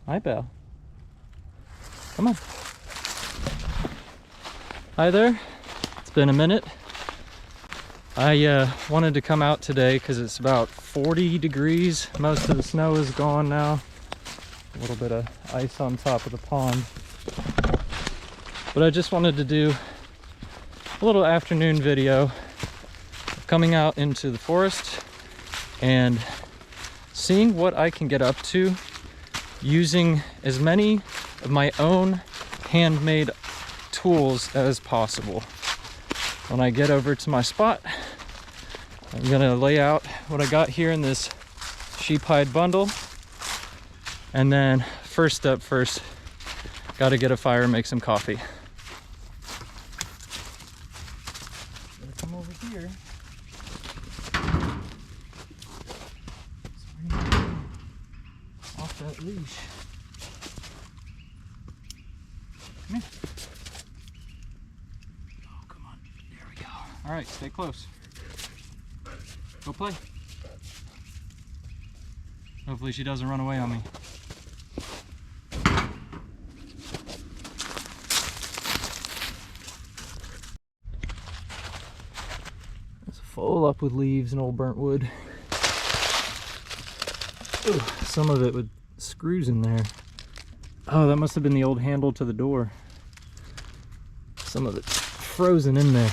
Hi, Belle. Come on. Hi there. It's been a minute. I wanted to come out today because it's about 40 degrees. Most of the snow is gone now. A little bit of ice on top of the pond. But I just wanted to do a little afternoon video of coming out into the forest and seeing what I can get up to using as many of my own handmade tools as possible. When I get over to my spot, I'm gonna lay out what I got here in this sheep hide bundle. And then first step first, gotta get a fire and make some coffee. Gotta come over here. Off that leash. Come here. Oh, come on. There we go. All right, stay close. Go play. Hopefully she doesn't run away on me. It's full up with leaves and old burnt wood. Ooh, some of it with screws in there. Oh, that must have been the old handle to the door. Some of it's frozen in there.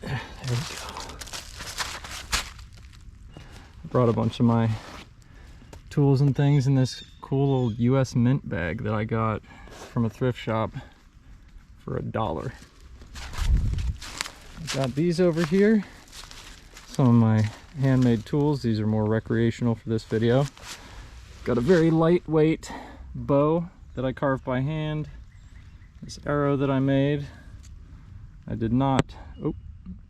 There we go. I brought a bunch of my tools and things in this cool old US Mint bag that I got from a thrift shop for $1. I've got these over here, some of my handmade tools. These are more recreational for this video. Got a very lightweight bow that I carved by hand. This arrow that I made. I did not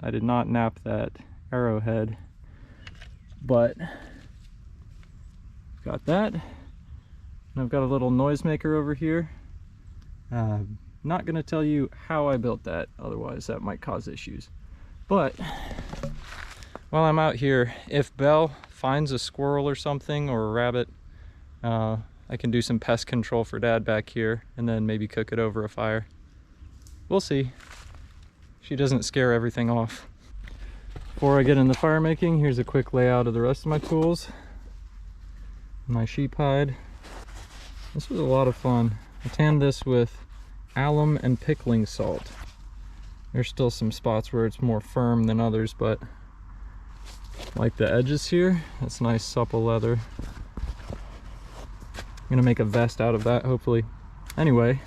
nap that arrowhead, but got that. And I've got a little noisemaker over here. Not gonna tell you how I built that, otherwise that might cause issues. But while I'm out here, if Belle finds a squirrel or something, or a rabbit, I can do some pest control for Dad back here, and then maybe cook it over a fire. We'll see. She doesn't scare everything off. Before I get into fire making, here's a quick layout of the rest of my tools. My sheep hide. This was a lot of fun. I tanned this with alum and pickling salt. There's still some spots where it's more firm than others, but like the edges here, that's nice supple leather. I'm gonna make a vest out of that, hopefully. Anyway,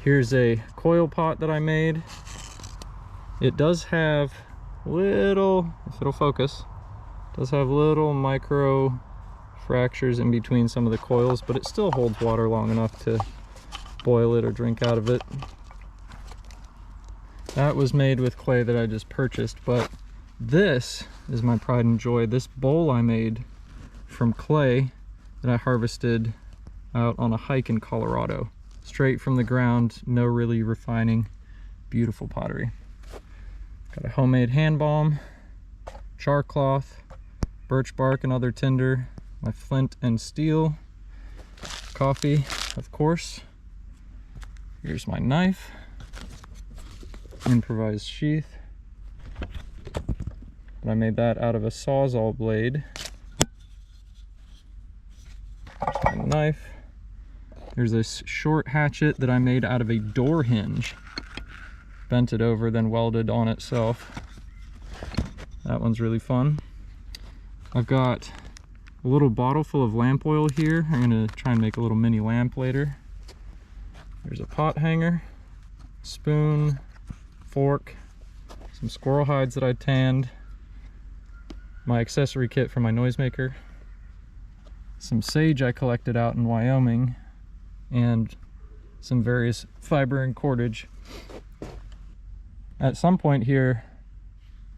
here's a coil pot that I made. It does have little, if it'll focus, does have little micro fractures in between some of the coils, but it still holds water long enough to boil it or drink out of it. That was made with clay that I just purchased, but this is my pride and joy. This bowl I made from clay that I harvested out on a hike in Colorado. Straight from the ground, no really refining, beautiful pottery. Got a homemade hand balm, char cloth, birch bark and other tinder, my flint and steel, coffee, of course. Here's my knife, improvised sheath. And I made that out of a Sawzall blade. Here's my knife. There's this short hatchet that I made out of a door hinge. Bent it over, then welded on itself. That one's really fun. I've got a little bottle full of lamp oil here. I'm gonna try and make a little mini lamp later. There's a pot hanger, spoon, fork, some squirrel hides that I tanned, my accessory kit for my noisemaker, some sage I collected out in Wyoming, and some various fiber and cordage. At some point here,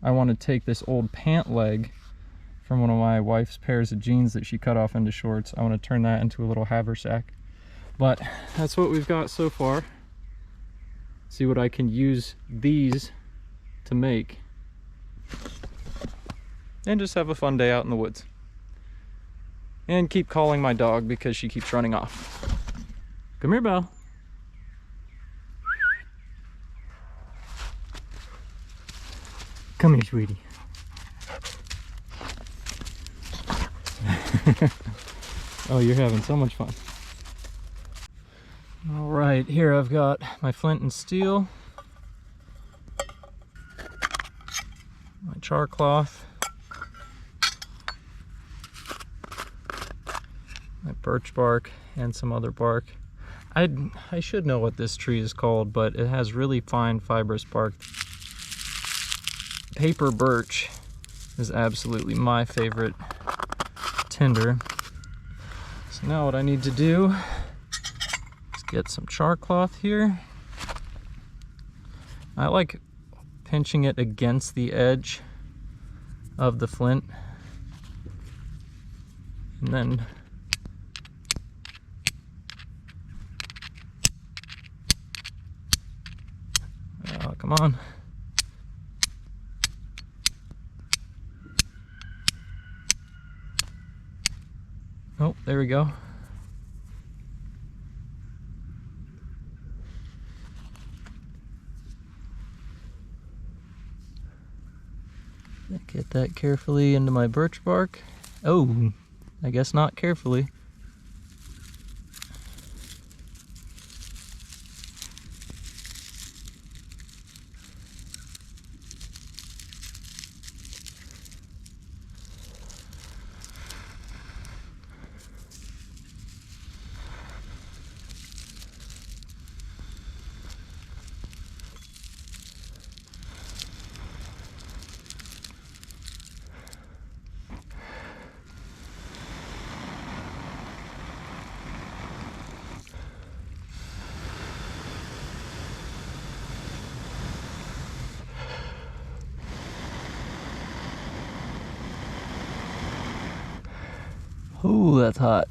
I want to take this old pant leg from one of my wife's pairs of jeans that she cut off into shorts. I want to turn that into a little haversack. But that's what we've got so far. see what I can use these to make, and just have a fun day out in the woods. And keep calling my dog because she keeps running off. Come here, Belle. Come here, sweetie. Oh, you're having so much fun. All right, here I've got my flint and steel, my char cloth, my birch bark, and some other bark. I should know what this tree is called, but it has really fine fibrous bark. Paper birch is absolutely my favorite tinder. So now what I need to do is get some char cloth here. I like pinching it against the edge of the flint, and then come on. Oh, there we go. Get that carefully into my birch bark. Oh, I guess not carefully. Ooh, that's hot.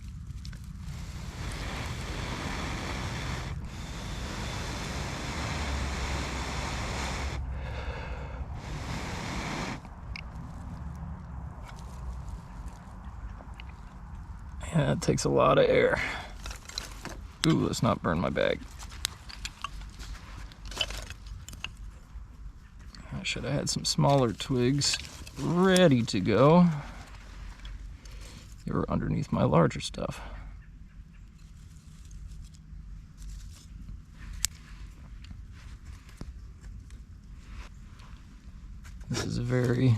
Yeah, it takes a lot of air. Ooh, let's not burn my bag. I should have had some smaller twigs ready to go. They were underneath my larger stuff. This is a very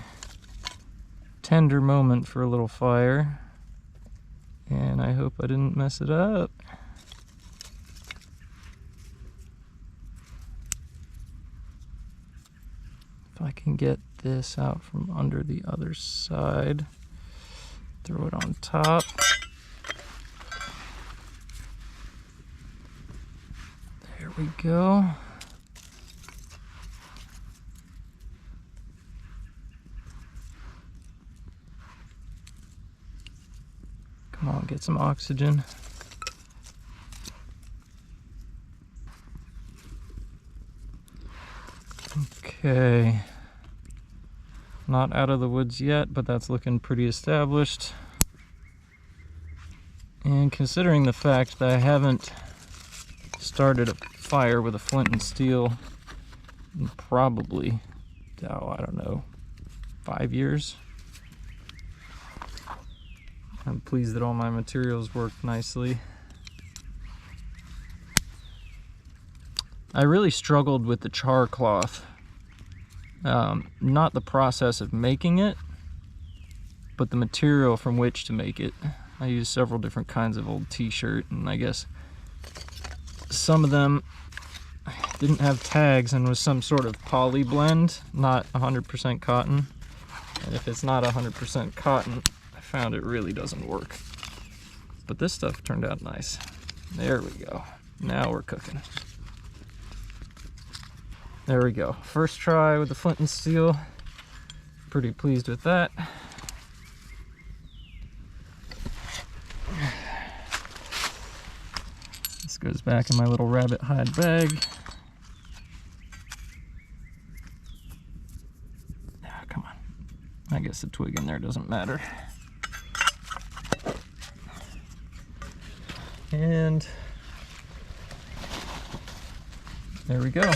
tender moment for a little fire, and I hope I didn't mess it up. If I can get this out from under the other side, throw it on top. There we go. Come on, get some oxygen. Okay. Not out of the woods yet, but that's looking pretty established. And considering the fact that I haven't started a fire with a flint and steel in probably, oh, I don't know, 5 years. I'm pleased that all my materials work nicely. I really struggled with the char cloth. Not the process of making it, but the material from which to make it. I used several different kinds of old t-shirt, and I guess some of them didn't have tags and was some sort of poly blend, not 100% cotton. And if it's not 100% cotton, I found it really doesn't work. But this stuff turned out nice. There we go. Now we're cooking. There we go. First try with the flint and steel. Pretty pleased with that. This goes back in my little rabbit hide bag. I guess the twig in there doesn't matter. And there we go.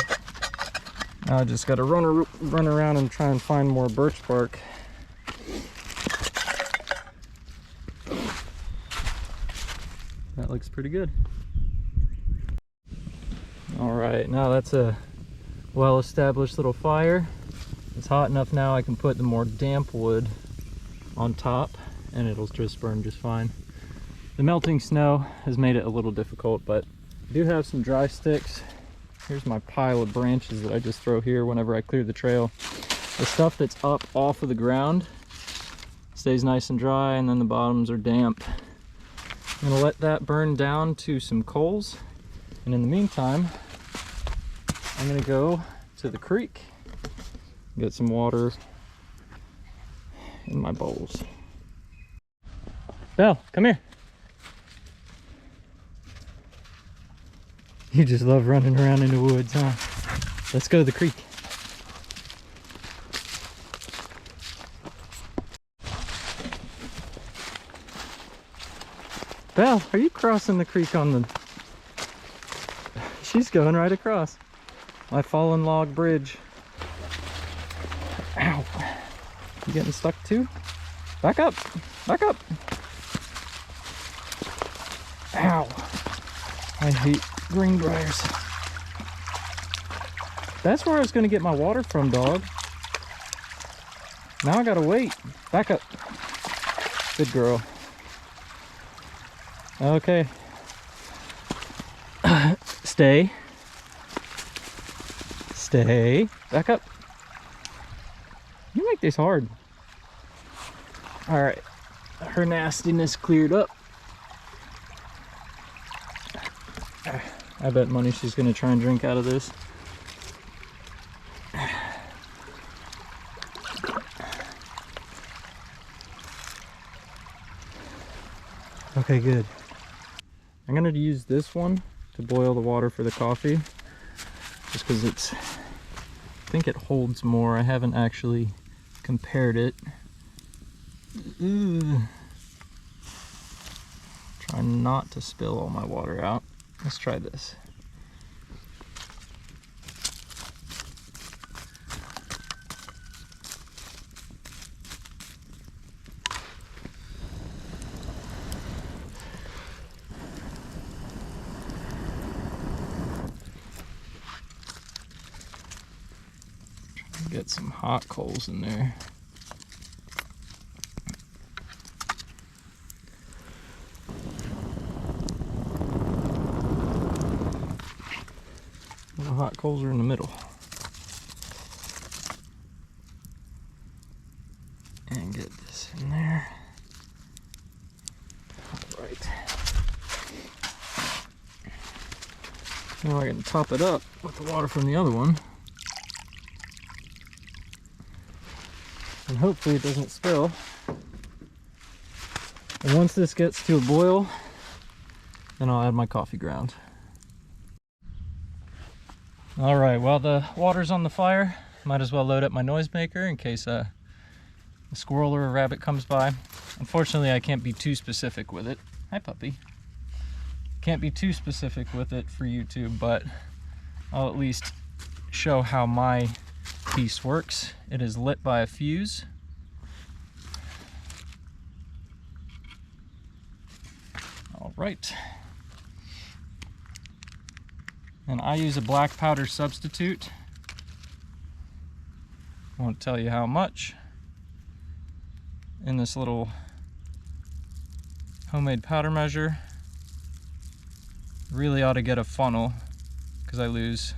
Now I just got to run around and try and find more birch bark. That looks pretty good. All right, now that's a well-established little fire. It's hot enough now I can put the more damp wood on top and it'll just burn just fine. The melting snow has made it a little difficult, but I do have some dry sticks. Here's my pile of branches that I just throw here whenever I clear the trail. The stuff that's up off of the ground stays nice and dry, and then the bottoms are damp. I'm gonna let that burn down to some coals, and in the meantime I'm gonna go to the creek, get some water in my bowls. Belle, come here. You just love running around in the woods, huh? Let's go to the creek. Belle, are you crossing the creek on the... She's going right across. My fallen log bridge. Ow. You getting stuck too? Back up. Back up. Ow. I hate greenbriers. That's where I was going to get my water from, dog. Now I gotta wait. Back up. Good girl. Okay. Stay. Stay. Back up. You make this hard. All right. Her nastiness cleared up. I bet money she's gonna try and drink out of this. Okay, good. I'm gonna use this one to boil the water for the coffee, just because I think it holds more. I haven't actually compared it. Try not to spill all my water out. Let's try this. Get some hot coals in there. The hot coals are in the middle. And get this in there. All right. Now I can top it up with the water from the other one. And hopefully it doesn't spill. And once this gets to a boil, then I'll add my coffee ground. All right, while the water's on the fire, might as well load up my noisemaker in case a squirrel or a rabbit comes by. Unfortunately, I can't be too specific with it. Hi, puppy. Can't be too specific with it for YouTube, but I'll at least show how my piece works. It is lit by a fuse. All right. And I use a black powder substitute. Won't tell you how much. In this little homemade powder measure. Really ought to get a funnel because I lose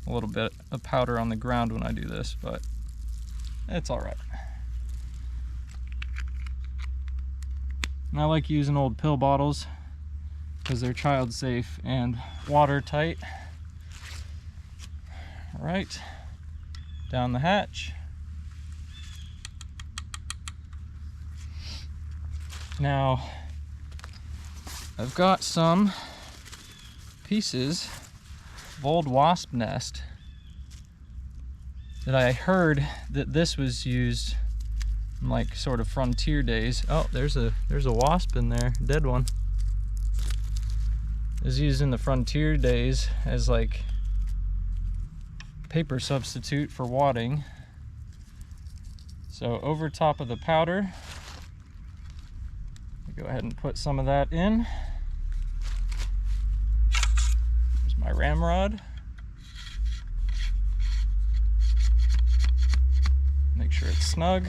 a little bit of powder on the ground when I do this, but it's all right. And I like using old pill bottles because they're child safe and watertight. All right, down the hatch. Now, I've got some pieces of old wasp nest that I heard that this was used like sort of frontier days. Oh, there's a wasp in there, dead one. Is used in the frontier days as like paper substitute for wadding. So over top of the powder, go ahead and put some of that in. There's my ramrod. Make sure it's snug.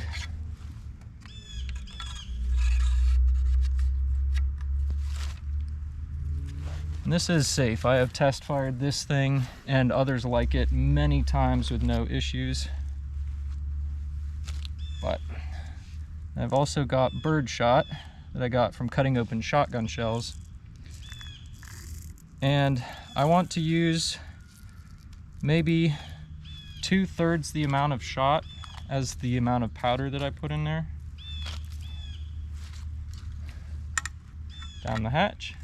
And this is safe. I have test fired this thing and others like it many times with no issues. But I've also got bird shot that I got from cutting open shotgun shells. And I want to use maybe 2/3 the amount of shot as the amount of powder that I put in there. Down the hatch.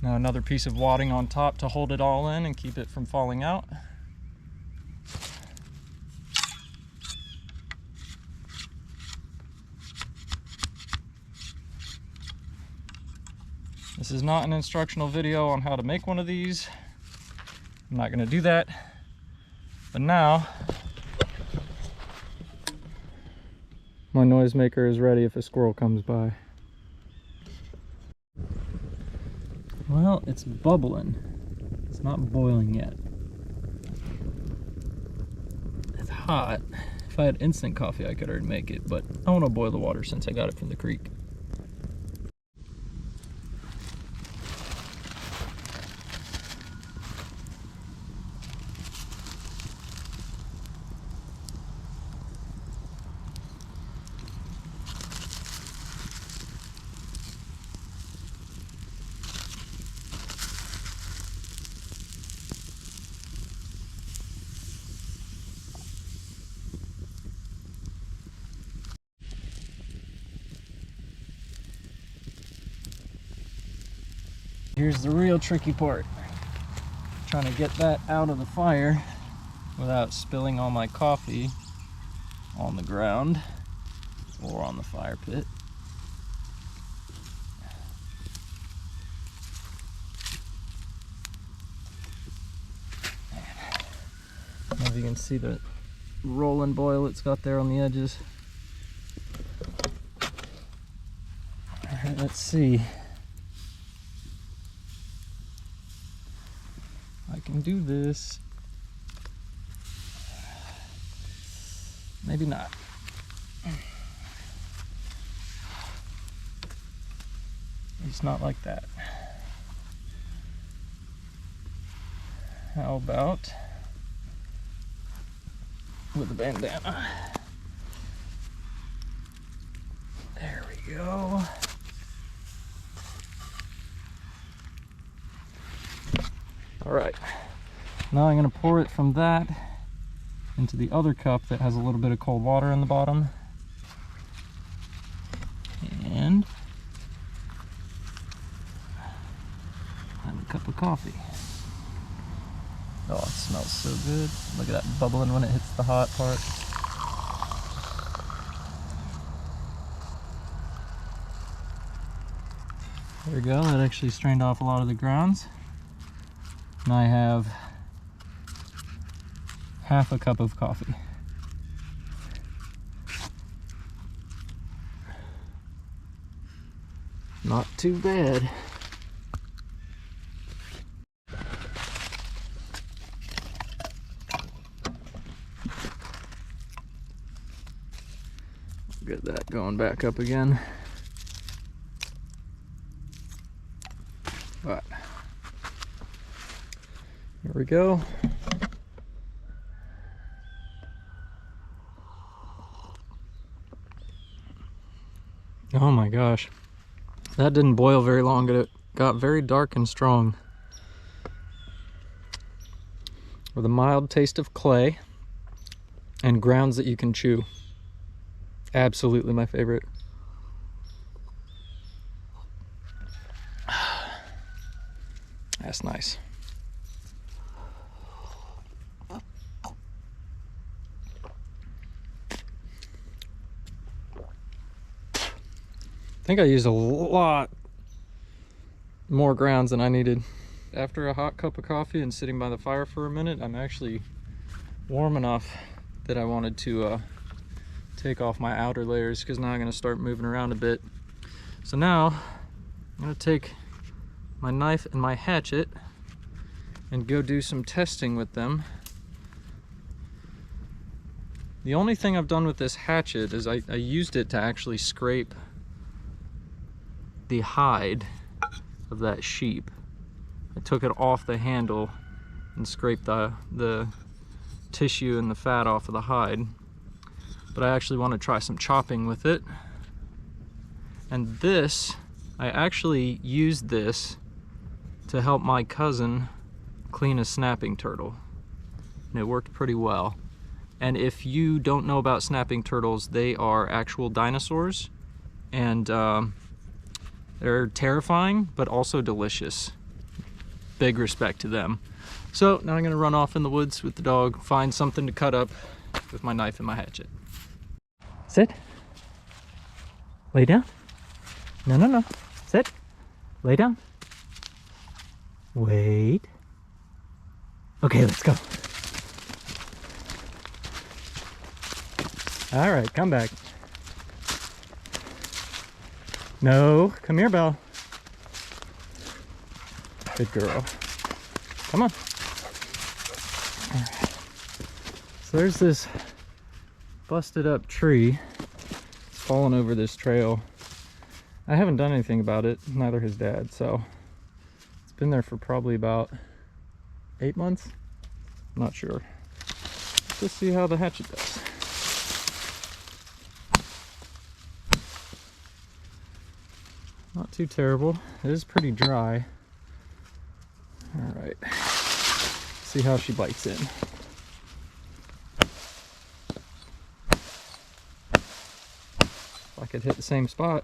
Now another piece of wadding on top to hold it all in and keep it from falling out. This is not an instructional video on how to make one of these. I'm not going to do that. But now, my noisemaker is ready if a squirrel comes by. Well, it's bubbling. It's not boiling yet. It's hot. If I had instant coffee, I could already make it, but I want to boil the water since I got it from the creek. Here's the real tricky part. Trying to get that out of the fire without spilling all my coffee on the ground or on the fire pit. As you can see, the rolling boil it's got there on the edges. Alright, let's see. I can do this. Maybe not. It's not like that. How about with a bandana? There we go. All right, now I'm going to pour it from that into the other cup that has a little bit of cold water in the bottom. And have a cup of coffee. Oh, it smells so good. Look at that bubbling when it hits the hot part. There we go, that actually strained off a lot of the grounds. And I have half a cup of coffee. Not too bad. Get that going back up again. But here we go. Oh my gosh. That didn't boil very long, but it got very dark and strong. With a mild taste of clay and grounds that you can chew. Absolutely my favorite. That's nice. think I used a lot more grounds than I needed. After a hot cup of coffee and sitting by the fire for a minute, I'm actually warm enough that I wanted to take off my outer layers, because now I'm going to start moving around a bit. So now I'm going to take my knife and my hatchet and go do some testing with them. The only thing I've done with this hatchet is I used it to actually scrape the hide of that sheep. I took it off the handle and scraped the tissue and the fat off of the hide. But I actually want to try some chopping with it. And this, I actually used this to help my cousin clean a snapping turtle. And it worked pretty well. And if you don't know about snapping turtles, they are actual dinosaurs. And they're terrifying, but also delicious. Big respect to them. So now I'm gonna run off in the woods with the dog, find something to cut up with my knife and my hatchet. Sit. Lay down. No, no, no. Sit. Lay down. Wait. Okay, let's go. All right, come back. No, come here, Belle. Good girl. Come on. All right. So there's this busted up tree. It's fallen over this trail. I haven't done anything about it, neither has Dad, so it's been there for probably about 8 months. I'm not sure. Let's just see how the hatchet does. Not too terrible. It is pretty dry. All right. See how she bites in. If I could hit the same spot.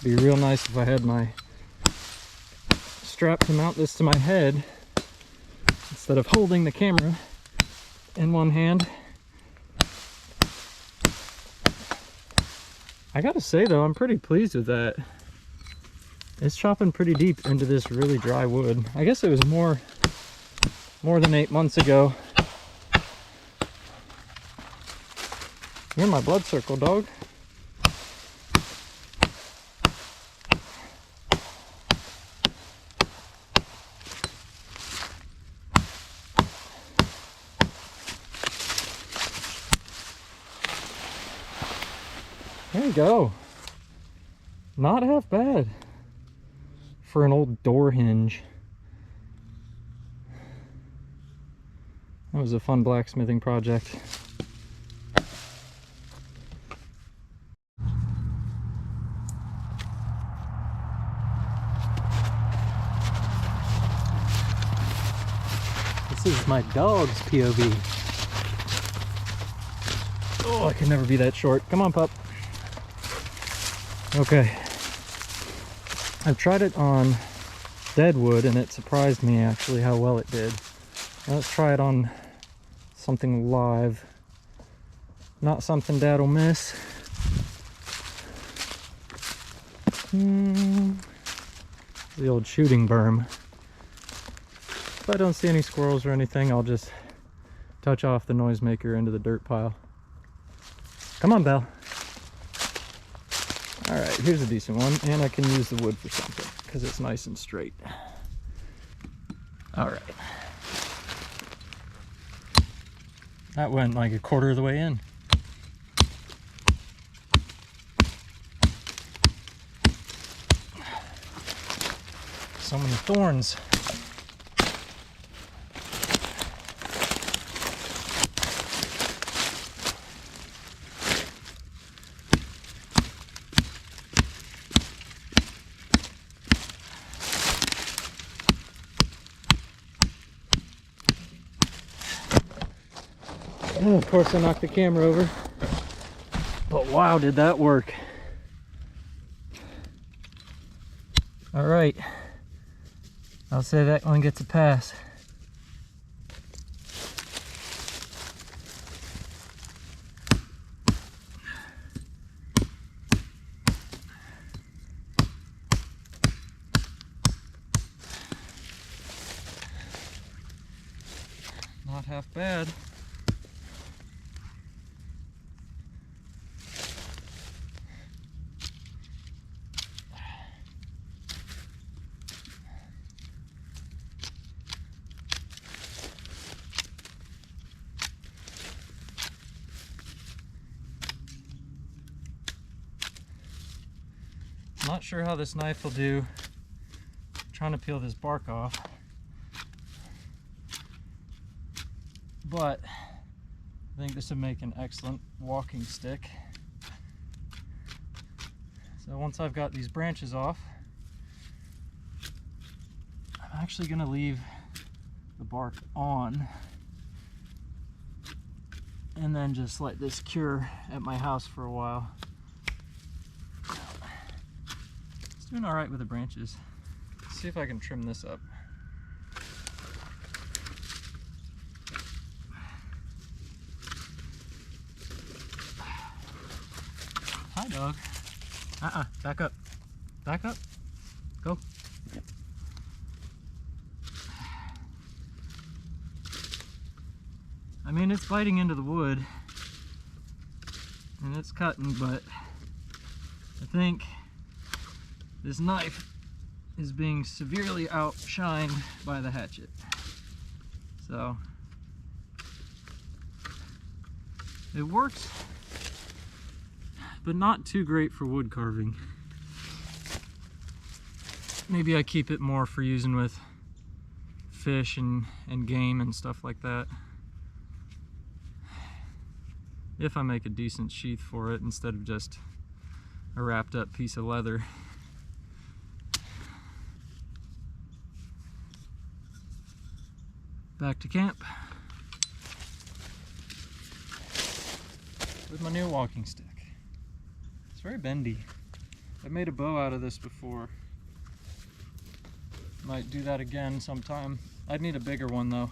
It'd be real nice if I had my strap to mount this to my head instead of holding the camera in one hand. I gotta say though, I'm pretty pleased with that. It's chopping pretty deep into this really dry wood. I guess it was more than 8 months ago. You're my blood circle, dog. There you go. Not half bad for an old door hinge. That was a fun blacksmithing project. This is my dog's POV. Oh, I can never be that short. Come on, pup. Okay, I've tried it on dead wood and it surprised me actually how well it did. Now let's try it on something live. Not something Dad will miss. The old shooting berm. If I don't see any squirrels or anything, I'll just touch off the noisemaker into the dirt pile. Come on, Belle. All right, here's a decent one, and I can use the wood for something because it's nice and straight. All right. That went like a quarter of the way in. So many thorns. Oh, of course I knocked the camera over. But wow, did that work. All right, I'll say that one gets a pass. Not half bad. Not sure how this knife will do trying to peel this bark off, but I think this would make an excellent walking stick. So once I've got these branches off, I'm actually going to leave the bark on and then just let this cure at my house for a while. It's doing all right with the branches. Let's see if I can trim this up. Hi, dog. Back up. Back up. Go. I mean, it's biting into the wood and it's cutting, but I think this knife is being severely outshined by the hatchet. So it works, but not too great for wood carving. Maybe I keep it more for using with fish and game and stuff like that. If I make a decent sheath for it instead of just a wrapped up piece of leather. Back to camp with my new walking stick. It's very bendy. I've made a bow out of this before. Might do that again sometime. I'd need a bigger one though.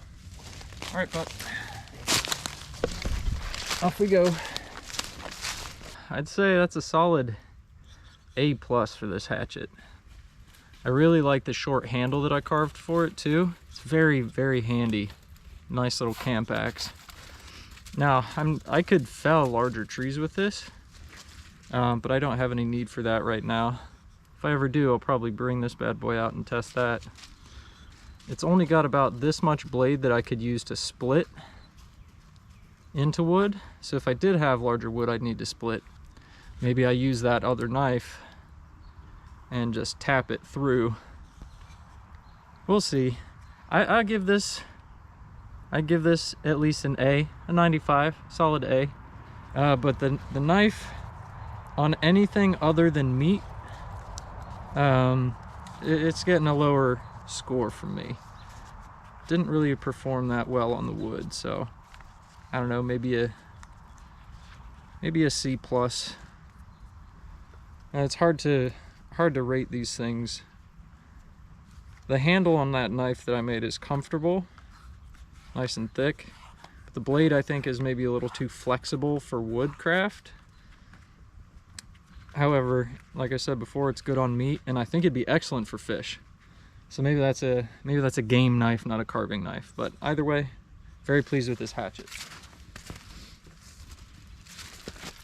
All right, pup. Off we go. I'd say that's a solid A+ for this hatchet. I really like the short handle that I carved for it too. It's very, very handy. Nice little camp axe. Now, I could fell larger trees with this, but I don't have any need for that right now. If I ever do, I'll probably bring this bad boy out and test that. It's only got about this much blade that I could use to split into wood. So if I did have larger wood, I'd need to split. Maybe I use that other knife and just tap it through. We'll see. I give this at least an A, a 95, solid A. But the knife on anything other than meat, it's getting a lower score from me. Didn't really perform that well on the wood, so I don't know, maybe a C+. And it's hard to rate these things. The handle on that knife that I made is comfortable, nice and thick. But the blade, I think, is maybe a little too flexible for woodcraft. However, like I said before, it's good on meat, and I think it'd be excellent for fish. So maybe that's a game knife, not a carving knife. But either way, very pleased with this hatchet.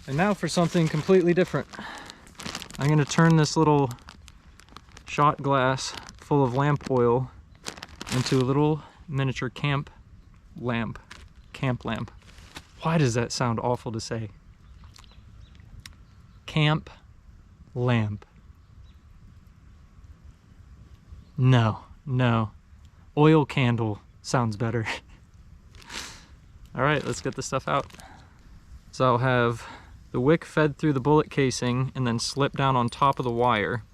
And now for something completely different. I'm going to turn this little shot glass full of lamp oil into a little miniature camp lamp. Camp lamp. Why does that sound awful to say? Camp lamp. No. Oil candle sounds better. All right, let's get this stuff out. So I'll have the wick fed through the bullet casing and then slip down on top of the wire,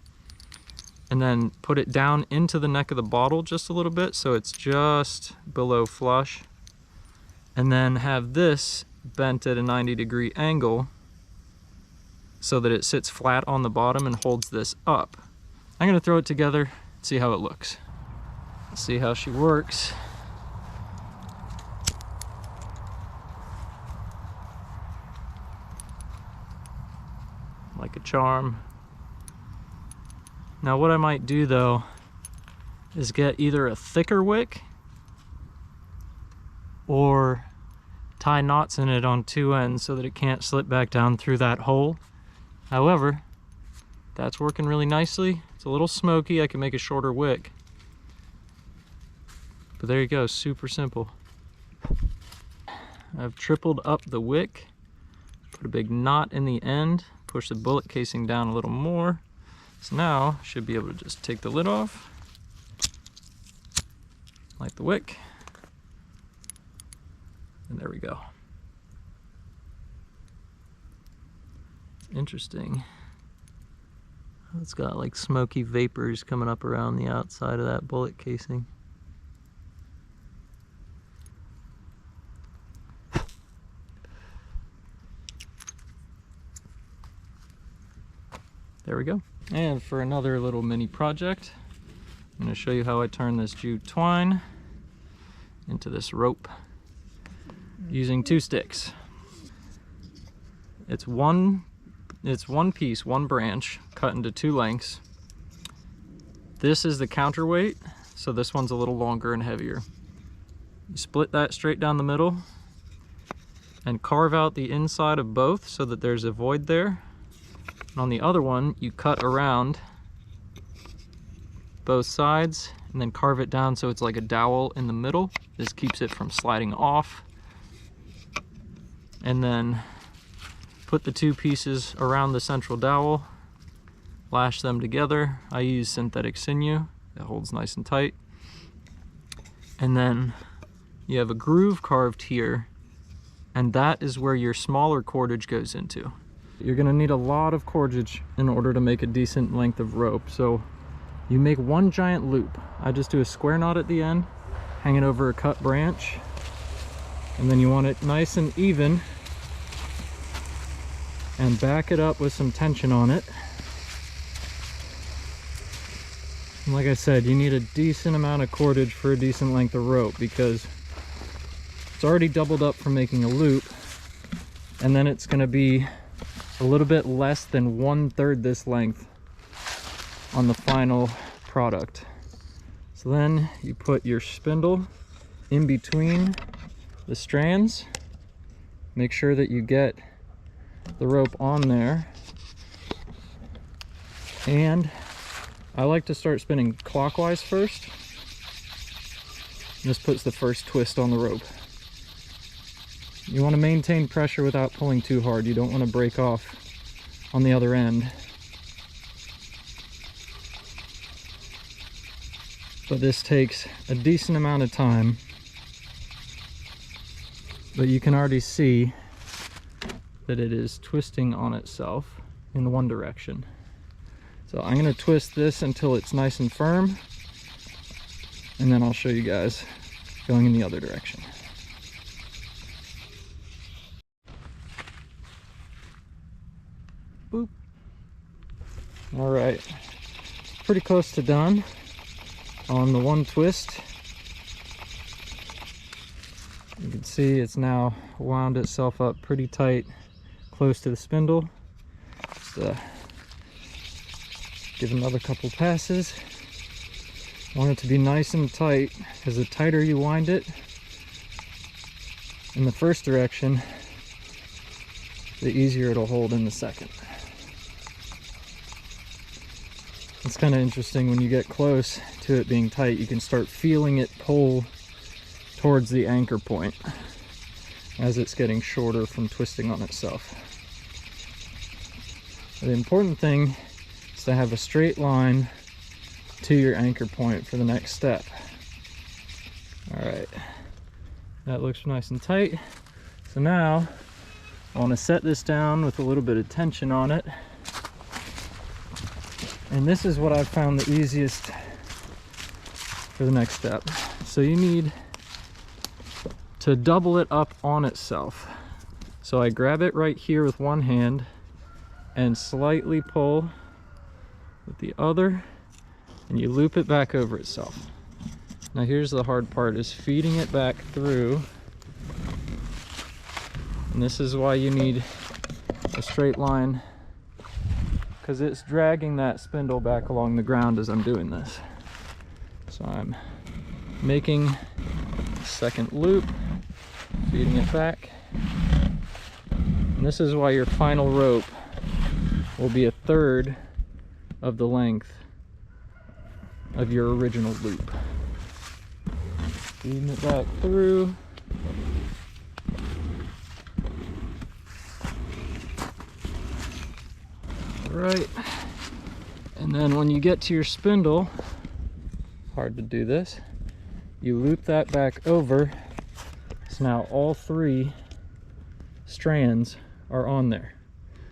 and then put it down into the neck of the bottle just a little bit so it's just below flush. and then have this bent at a 90-degree angle so that it sits flat on the bottom and holds this up. I'm gonna throw it together, see how it looks. See how she works. Like a charm. Now what I might do though is get either a thicker wick or tie knots in it on two ends so that it can't slip back down through that hole. However, that's working really nicely. It's a little smoky. I can make a shorter wick. But there you go, super simple. I've tripled up the wick, put a big knot in the end, push the bullet casing down a little more. So now I should be able to just take the lid off, light the wick, and there we go. Interesting. It's got like smoky vapors coming up around the outside of that bullet casing. There we go. And for another little mini project, I'm going to show you how I turn this jute twine into this rope using 2 sticks. It's one piece, one branch, cut into 2 lengths. This is the counterweight, so this one's a little longer and heavier. You split that straight down the middle and carve out the inside of both so that there's a void there. And on the other one, you cut around both sides and then carve it down so it's like a dowel in the middle. This keeps it from sliding off. And then put the 2 pieces around the central dowel, lash them together. I use synthetic sinew, it holds nice and tight. And then you have a groove carved here, and that is where your smaller cordage goes into. You're gonna need a lot of cordage in order to make a decent length of rope. So you make one giant loop. I just do a square knot at the end, hang it over a cut branch, and then you want it nice and even, and back it up with some tension on it. And like I said, you need a decent amount of cordage for a decent length of rope because it's already doubled up from making a loop, and then it's gonna be a little bit less than 1/3 this length on the final product. So then you put your spindle in between the strands, make sure that you get the rope on there, and I like to start spinning clockwise first. This puts the first twist on the rope. You want to maintain pressure without pulling too hard. You don't want to break off on the other end. But this takes a decent amount of time. But you can already see that it is twisting on itself in one direction. So I'm going to twist this until it's nice and firm, and then I'll show you guys going in the other direction. Boop. All right, pretty close to done on the one twist. You can see it's now wound itself up pretty tight, close to the spindle. Just give another couple passes. Want it to be nice and tight, because the tighter you wind it in the first direction, the easier it'll hold in the second. It's kind of interesting when you get close to it being tight, you can start feeling it pull towards the anchor point as it's getting shorter from twisting on itself. The important thing is to have a straight line to your anchor point for the next step. All right, that looks nice and tight. So now I want to set this down with a little bit of tension on it. And this is what I've found the easiest for the next step. So you need to double it up on itself. So I grab it right here with one hand and slightly pull with the other, and you loop it back over itself. Now here's the hard part, is feeding it back through. And this is why you need a straight line, because it's dragging that spindle back along the ground as I'm doing this. So I'm making a second loop, feeding it back. And this is why your final rope will be a third of the length of your original loop. Feeding it back through. Right. And then when you get to your spindle, hard to do this, you loop that back over. So now all three strands are on there.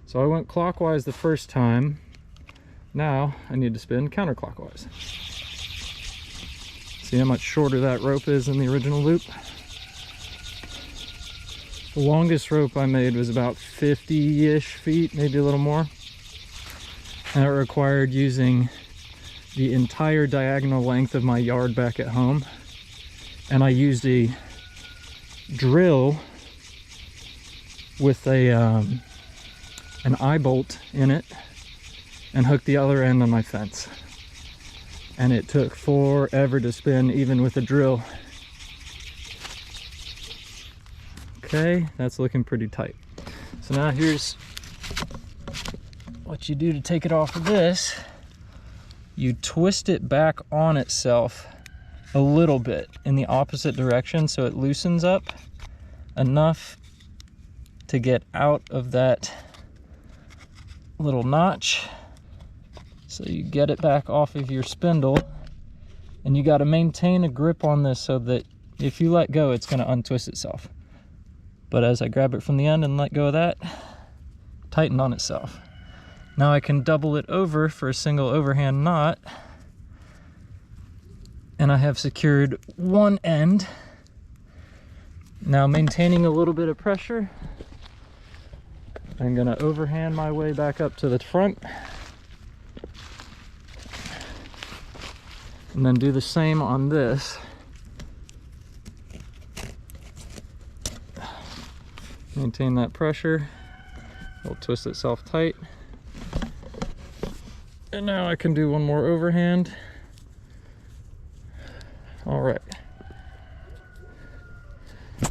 So I went clockwise the first time. Now I need to spin counterclockwise. See how much shorter that rope is than the original loop? The longest rope I made was about 50-ish feet, maybe a little more. And it required using the entire diagonal length of my yard back at home. And I used a drill with an eye bolt in it and hooked the other end on my fence. And it took forever to spin, even with a drill. Okay, that's looking pretty tight. So now here's what you do to take it off of this. You twist it back on itself a little bit in the opposite direction so it loosens up enough to get out of that little notch. So you get it back off of your spindle, and you got to maintain a grip on this so that if you let go, it's going to untwist itself. But as I grab it from the end and let go of that, tighten on itself. Now I can double it over for a single overhand knot, and I have secured one end. Now, maintaining a little bit of pressure, I'm going to overhand my way back up to the front. And then do the same on this. Maintain that pressure. It'll twist itself tight. And now I can do one more overhand. All right.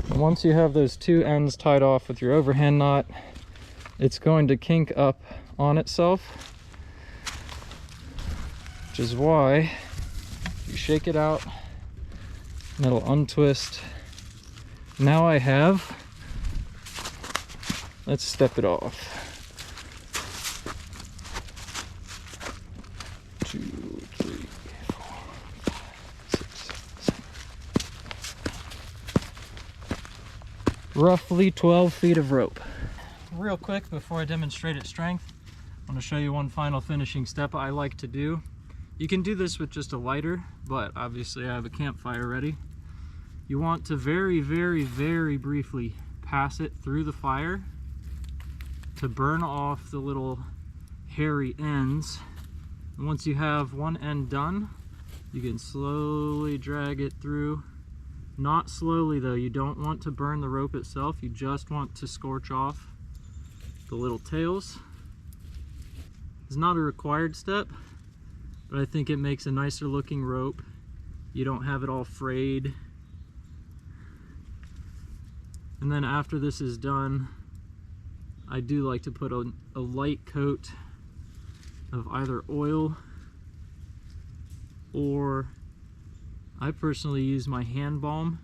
Once you have those two ends tied off with your overhand knot, it's going to kink up on itself, which is why you shake it out and it'll untwist. Now I have, let's step it off. 2, 3, 4, 5, 6, 7. Roughly 12 feet of rope. Real quick before I demonstrate its strength, I want to show you one final finishing step I like to do. You can do this with just a lighter, but obviously I have a campfire ready. You want to very, very, very briefly pass it through the fire to burn off the little hairy ends. And once you have one end done, you can slowly drag it through. Not slowly though, you don't want to burn the rope itself, you just want to scorch off the little tails. It's not a required step, but I think it makes a nicer looking rope. You don't have it all frayed. And then after this is done, I do like to put a light coat of either oil, or I personally use my hand balm,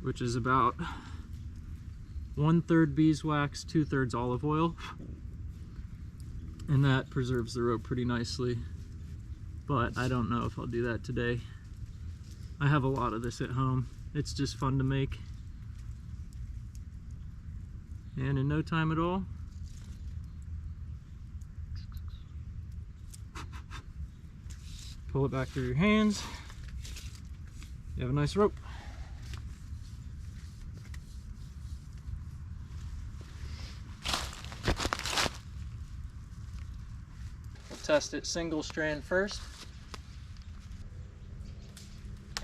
which is about 1/3 beeswax, 2/3 olive oil. And that preserves the rope pretty nicely. But I don't know if I'll do that today. I have a lot of this at home. It's just fun to make. And in no time at all, pull it back through your hands. You have a nice rope. test it single strand first.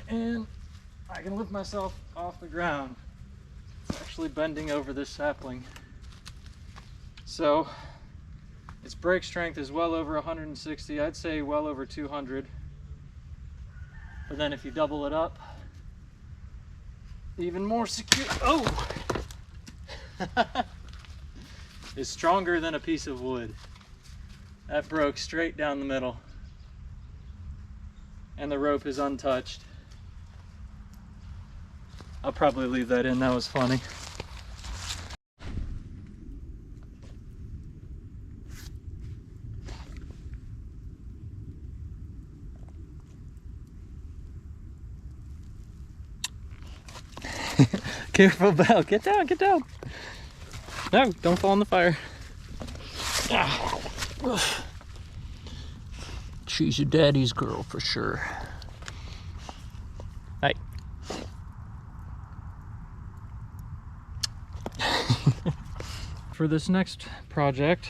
And I can lift myself off the ground. It's actually bending over this sapling. So its break strength is well over 160, I'd say well over 200. But then if you double it up, even more secure. Oh! It's stronger than a piece of wood. That broke straight down the middle. And the rope is untouched. I'll probably leave that in, that was funny. Careful, Belle. Get down, get down. No, don't fall in the fire. She's your daddy's girl for sure. Hey. For this next project,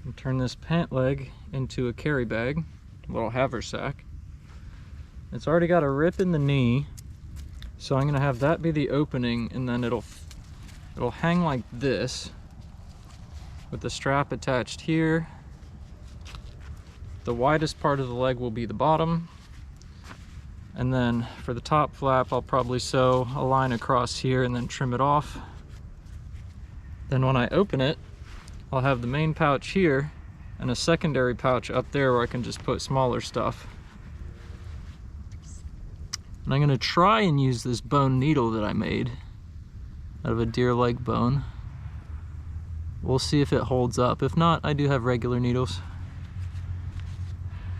I'll turn this pant leg into a carry bag, a little haversack. It's already got a rip in the knee. So I'm gonna have that be the opening, and then it'll hang like this with the strap attached here. The widest part of the leg will be the bottom. And then for the top flap, I'll probably sew a line across here and then trim it off. Then when I open it, I'll have the main pouch here and a secondary pouch up there where I can just put smaller stuff. And I'm gonna try and use this bone needle that I made out of a deer leg bone. We'll see if it holds up. If not, I do have regular needles.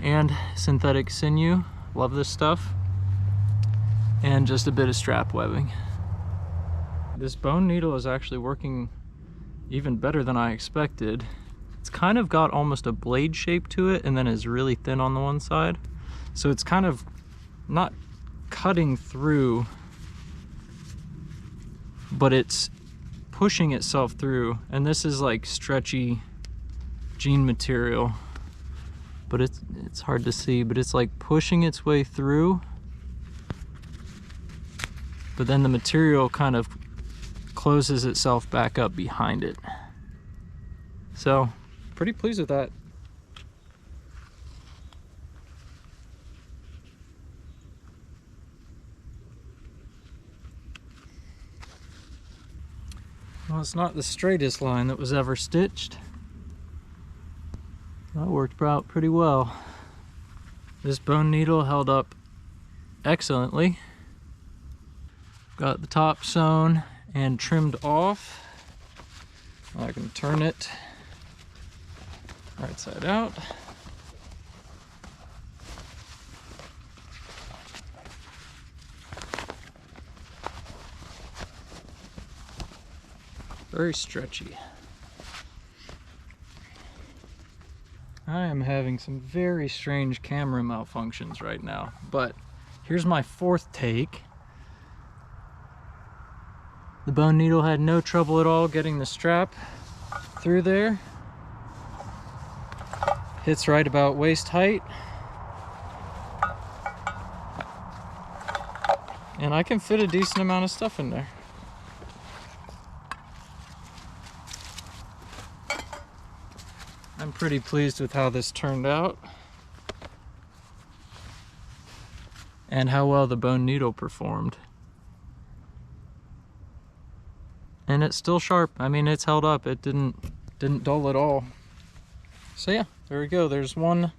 And synthetic sinew, love this stuff. And just a bit of strap webbing. This bone needle is actually working even better than I expected. It's kind of got almost a blade shape to it, and then is really thin on the one side. So it's kind of not cutting through, but it's pushing itself through. And this is like stretchy jean material, but it's hard to see, but it's like pushing its way through, but then the material kind of closes itself back up behind it. So pretty pleased with that. Well, it's not the straightest line that was ever stitched. That worked out pretty well. This bone needle held up excellently. Got the top sewn and trimmed off. I can turn it right side out. Very stretchy. I am having some very strange camera malfunctions right now, but here's my fourth take. The bone needle had no trouble at all getting the strap through there. Hits right about waist height. And I can fit a decent amount of stuff in there. I'm pretty pleased with how this turned out and how well the bone needle performed. And it's still sharp. I mean, it's held up. It didn't dull at all. So yeah, there we go. There's one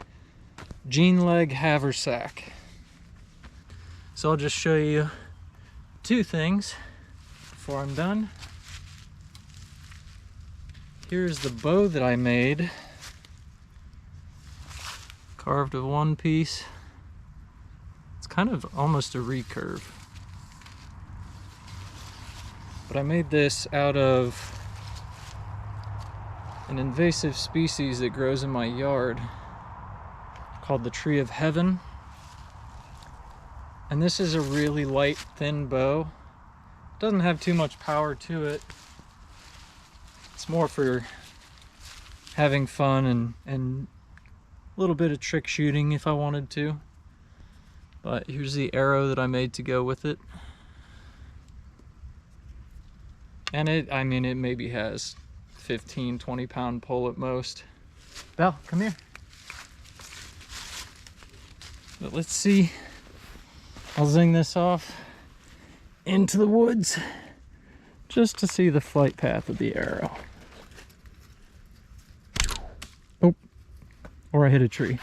jean leg haversack. So I'll just show you two things before I'm done. Here's the bow that I made. Carved of one piece. It's kind of almost a recurve. But I made this out of an invasive species that grows in my yard called the tree of heaven. And this is a really light, thin bow. It doesn't have too much power to it. It's more for having fun and little bit of trick shooting if I wanted to. But here's the arrow that I made to go with it. And I mean, it maybe has 15, 20 pound pull at most. Belle, come here. But let's see. I'll zing this off into the woods just to see the flight path of the arrow. Oh, or I hit a tree.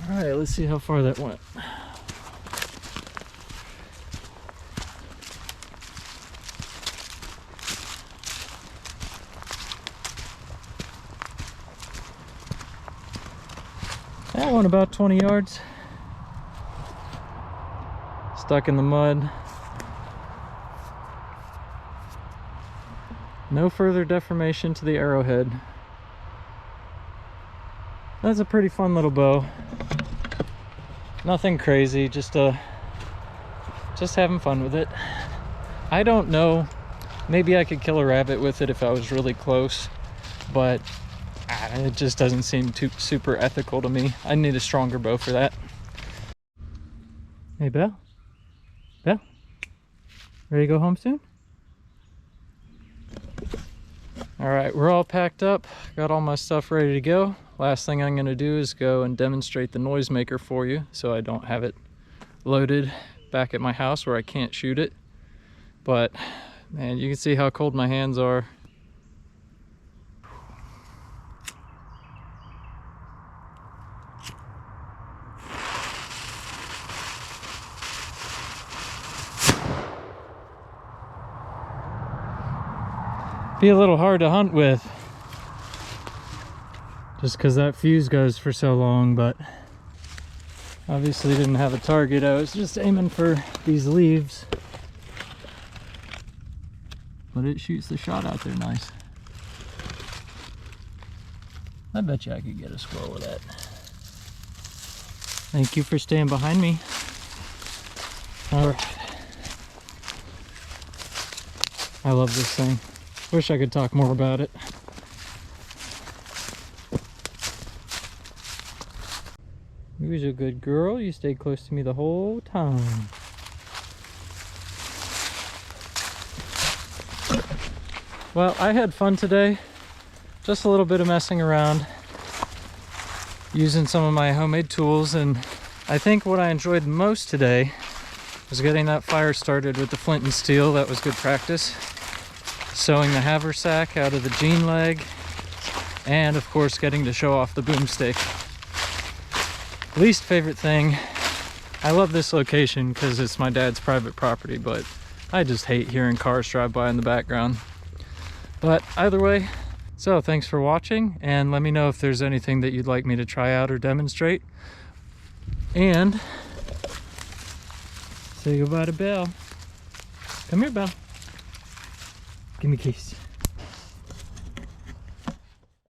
All right, let's see how far that went. That went about 20 yards. Stuck in the mud. No further deformation to the arrowhead. That's a pretty fun little bow. Nothing crazy, just having fun with it. I don't know, maybe I could kill a rabbit with it if I was really close, but it just doesn't seem super ethical to me. I need a stronger bow for that. Hey, Belle? Belle? Ready to go home soon? All right, we're all packed up. Got all my stuff ready to go. Last thing I'm gonna do is go and demonstrate the noisemaker for you so I don't have it loaded back at my house where I can't shoot it. But man, you can see how cold my hands are. Be a little hard to hunt with just because that fuse goes for so long, but obviously didn't have a target. I was just aiming for these leaves, but it shoots the shot out there nice. I bet you I could get a squirrel with that. Thank you for staying behind me. All right, I love this thing. Wish I could talk more about it. You was a good girl. You stayed close to me the whole time. Well, I had fun today. Just a little bit of messing around, using some of my homemade tools, and I think what I enjoyed most today was getting that fire started with the flint and steel. That was good practice. Sewing the haversack out of the jean leg, and of course getting to show off the boomstick. Least favorite thing, I love this location because it's my dad's private property, but I just hate hearing cars drive by in the background. But either way, so thanks for watching, and let me know if there's anything that you'd like me to try out or demonstrate. And say goodbye to Belle. Come here, Belle. Give me a kiss.